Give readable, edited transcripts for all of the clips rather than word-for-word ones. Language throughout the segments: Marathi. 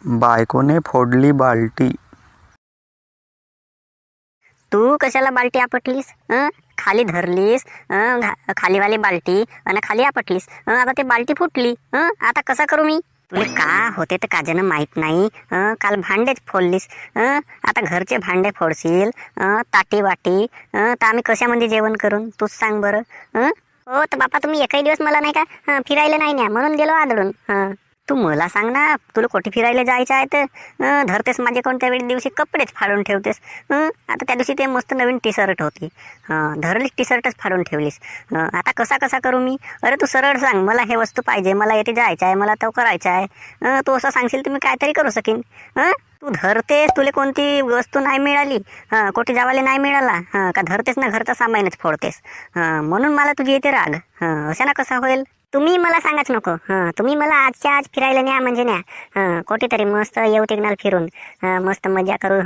बायकोने फोडली बाल्टी. तू कशाला बाल्टी आपटलीस? खाली धरलीस, खालीवाली बाल्टी आणि खाली आपटलीस. आता ते बाल्टी फुटली. आता कसा करू मी? तुले का होते तर काजनं माहित नाही. काल भांडेच फोडलीस. आता घरचे भांडे फोडशील, ताटी वाटी, तर आम्ही कशामध्ये जेवण करून तूच सांग बरं. हो तर बापा, तुम्ही एकही दिवस मला नाही का फिरायला नाही न्या म्हणून गेलो आदळून. तू मला सांग ना, तुला कुठे फिरायला जायचं आहे तर धरतेस माझे कोणत्या वेळी दिवशी कपडेच फाडून ठेवतेस. आता त्या दिवशी ते मस्त नवीन टी शर्ट होती, धरलीच टी शर्टच फाडून ठेवलीस. आता कसा कसा करू मी? अरे तू सरळ सांग, मला हे वस्तू पाहिजे, मला येथे जायचं आहे, मला तो करायचं आहे. तू असं सांगशील तर मी काहीतरी करू शकीन. तू धरतेस, तुला कोणती वस्तू नाही मिळाली, कोठी जावाले नाही मिळाला, का धरतेस ना घरचा सामानच फोडतेस. म्हणून मला तुझी येते राग. अशा ना कसा होईल? तुम्ही मला सांगाच नको. तुम्ही मला आजच्या आज फिरायला न्या म्हणजे न्या. कुठेतरी मस्त येऊ तिघनाल फिरून, मस्त मजा करू.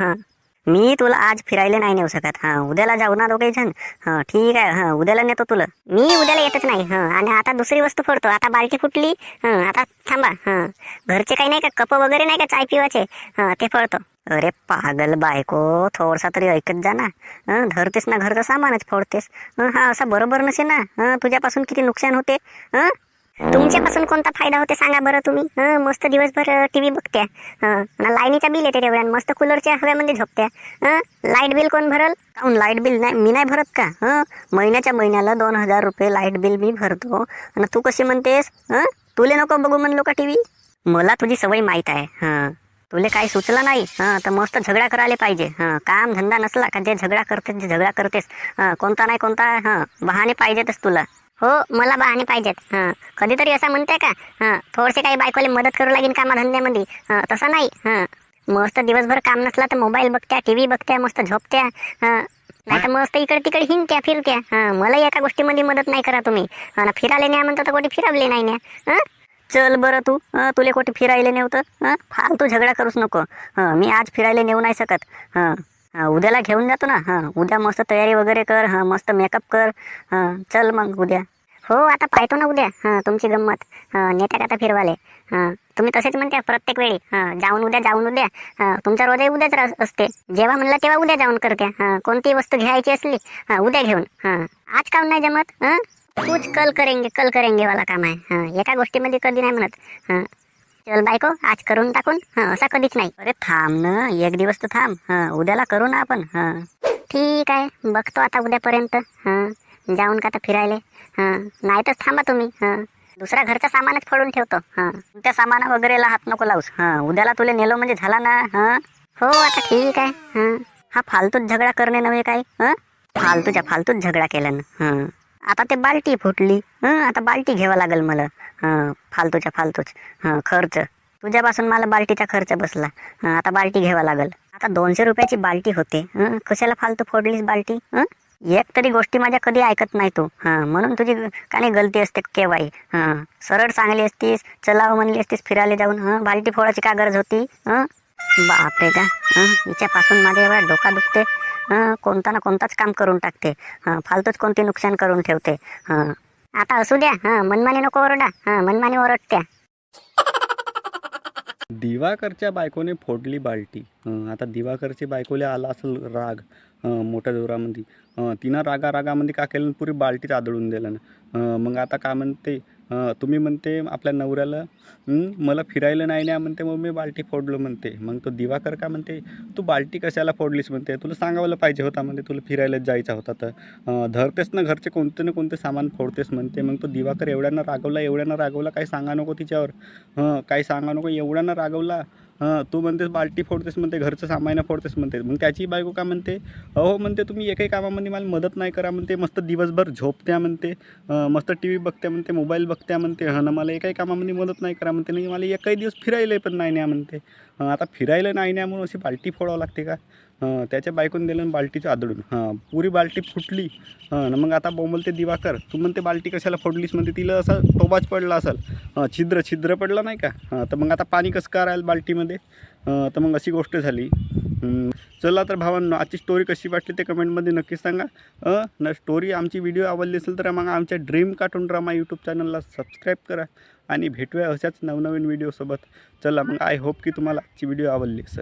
मी तुला आज फिरायला नाही नेऊ शकत. उद्याला जाऊ ना दोघे जण. ठीक आहे, उद्याला नेतो तुला. मी उद्याला येतच नाही. आणि आता दुसरी वस्तू फोडतो. आता बाल्टी फुटली. आता थांबा. घरचे काही नाही का कप वगैरे नाही का चाय पिवाचे, ते फोडतो. अरे पागल बायको, थोडसा तरी ऐकत जा ना. धरतेस ना घरचं सामानच फोडतेस. असं बरोबर नसे ना. तुझ्यापासून किती नुकसान होते. तुमच्यापासून कोणता फायदा होते सांगा बरं तुम्ही. मस्त दिवसभर टीव्ही बघत्या, लाईनीचा बिल येते तेवढ्या, मस्त कूलरच्या हव्यामध्ये झोपत्या. लाईट बिल कोण भरल? काहून लाईट बिल नाही मी नाही भरत का? महिन्याच्या महिन्याला 2,000 रुपये लाईट बिल मी भरतो. आणि तू कशी म्हणतेस तुले नको बघू म्हणलो का टीव्ही? मला तुझी सवय माहीत आहे. तुले काही सुचलं नाही तर मस्त झगडा करायला पाहिजे. काम धंदा नसला का जे झगडा करतेस, कोणता नाही कोणता बहाणे पाहिजेतच तुला. हो, मला बहाणे पाहिजेत. कधीतरी असं म्हणते का थोडेसे काही बायकोला मदत करू लागेल कामाधंद्यामध्ये? तसं नाही. मस्त दिवसभर काम नसला तर मोबाईल बघत्या, टीव्ही बघत्या, मस्त झोपत्या. नाही तर मस्त इकडे तिकडे हिंडत्या फिरत्या. मला एका गोष्टीमध्ये मदत नाही करा तुम्ही. फिरायला न्या म्हणतो तर कुठे फिरवले नाही न्या. चल बरं तू, तुले कुठे फिरायला नेवतं? फालतू झगडा करूच नको. मी आज फिरायला नेऊ नाही शकत. उद्याला घेऊन जातो ना. उद्या मस्त तयारी वगैरे कर, मस्त मेकअप कर. चल मग उद्या. हो, आता पाहतो ना उद्या तुमची गंमत. नेत्या का आता फिरवाले? तुम्ही तसेच म्हणत्या प्रत्येक वेळी, जाऊन उद्या. तुमचा रोजही उद्याच असते. जेव्हा म्हणलं तेव्हा उद्या जाऊन करत्या. कोणती वस्तू घ्यायची असली उद्या घेऊन. आज काऊन नाही जमत? कुछ कल करेंगे वाला काम आहे. एका गोष्टीमध्ये कधी नाही म्हणत. चल बायको, आज करून टाकून. असा कधीच नाही. अरे थांब ना, एक दिवस तर थांब. उद्याला करू ना आपण. ठीक आहे, बघतो आता उद्यापर्यंत. जाऊन का आता फिरायले? नाही थांबा तुम्ही. दुसरा घरचा सामानच फोडून ठेवतो. त्या सामाना वगैरेला हात नको लावूस. उद्याला तुला नेलो म्हणजे झाला ना. हो आता ठीक आहे. हा फालतूच झगडा करणे नव्हे काय? फालतूच झगडा केला ना. आता ते बाल्टी फुटली. आता बाल्टी घ्यावा लागेल मला. फालतूच खर्च. तुझ्यापासून मला बाल्टीचा खर्च बसला. आता बाल्टी घ्यावा लागेल. आता 200 रुपयाची बाल्टी होते. कशाला फालतू फोडलीस बाल्टी? एक तरी गोष्टी माझ्या कधी ऐकत नाही तू. म्हणून तुझी काही गलती असते केव्हाही. सरळ चांगली असतीस, चलाव म्हणली असतीस फिरायला जाऊन. बाल्टी फोडायची काय गरज होती? बापरे का, हिच्यापासून माझ्या एवढा डोका दुखते. कोणता ना कोणताच काम करून टाकते. फालतूच कोणते नुकसान करून ठेवते. आता असू द्या. मनमानी नको ओरडा. मनमानी ओरडत्या. दिवाकरच्या बायकोने फोडली बाल्टी. आता दिवाकरची बायकोला आला असेल राग मोठ्या जोरामध्ये. तिनं रागामध्ये का केलं, पुरी बाल्टीच आदळून दिलं ना. मग आता का म्हणते, तुम्ही म्हणते आपल्या नवऱ्याला मला फिरायला नाही न्या म्हणते, मग मी बाल्टी फोडलो म्हणते. मग तो दिवाकर का म्हणते, तू बाल्टी कशाला फोडलीस म्हणते, तुला सांगायला पाहिजे होता म्हणते, तुला फिरायलाच जायचा होता तर धरतेस ना घरचे कोणते ना कोणते सामान फोडतेस म्हणते. मग तो दिवाकर एवढ्यानं रागवला, काही सांगा नको तिच्यावर. काही सांगा नको, एवढ्यानं रागवला. तू म्हणतेस बाल्टी फोडतेस म्हणते, घरचं सामान फोडतेस म्हणते. मग त्याची बायको का म्हणते, अहो म्हणते तुम्ही एकही कामामध्ये मला मदत नाही करा म्हणते, मस्त दिवसभर झोपत्या म्हणते, मस्त टी व्ही बघत्या म्हणते, मोबाईल बघत्या म्हणते, ना मला एकही कामामध्ये मदत नाही करा म्हणते, नाही मला एकही दिवस फिरायला पण नाही न्या म्हणते. आता फिरायला नाही न्या म्हणून अशी बाल्टी फोडावं लागते का? त्याच्या बायकोने दिलं बाल्टीचं आदळून. पुरी बाल्टी फुटली. मग आता बोंबलते दिवाकर, तू म्हणते बाल्टी कशाला फोडलीस म्हणते, तिला असं टोबाच पडला असेल, छिद्र पडला नाही का? तर मग आता पाणी कसं काय राहील बाल्टीमध्ये? तर मग अशी गोष्ट झाली. चला तर भावांनो, आजची स्टोरी कशी वाटली ते कमेंटमध्ये नक्की सांगा. न स्टोरी आमची व्हिडिओ आवडली असेल तर मग आमच्या ड्रीम कार्टून ड्रामा यूट्यूब चॅनलला सबस्क्राईब करा आणि भेटूया अशाच नवनवीन व्हिडिओसोबत. चला मग, आय होप की तुम्हाला आजची व्हिडिओ आवडली असेल.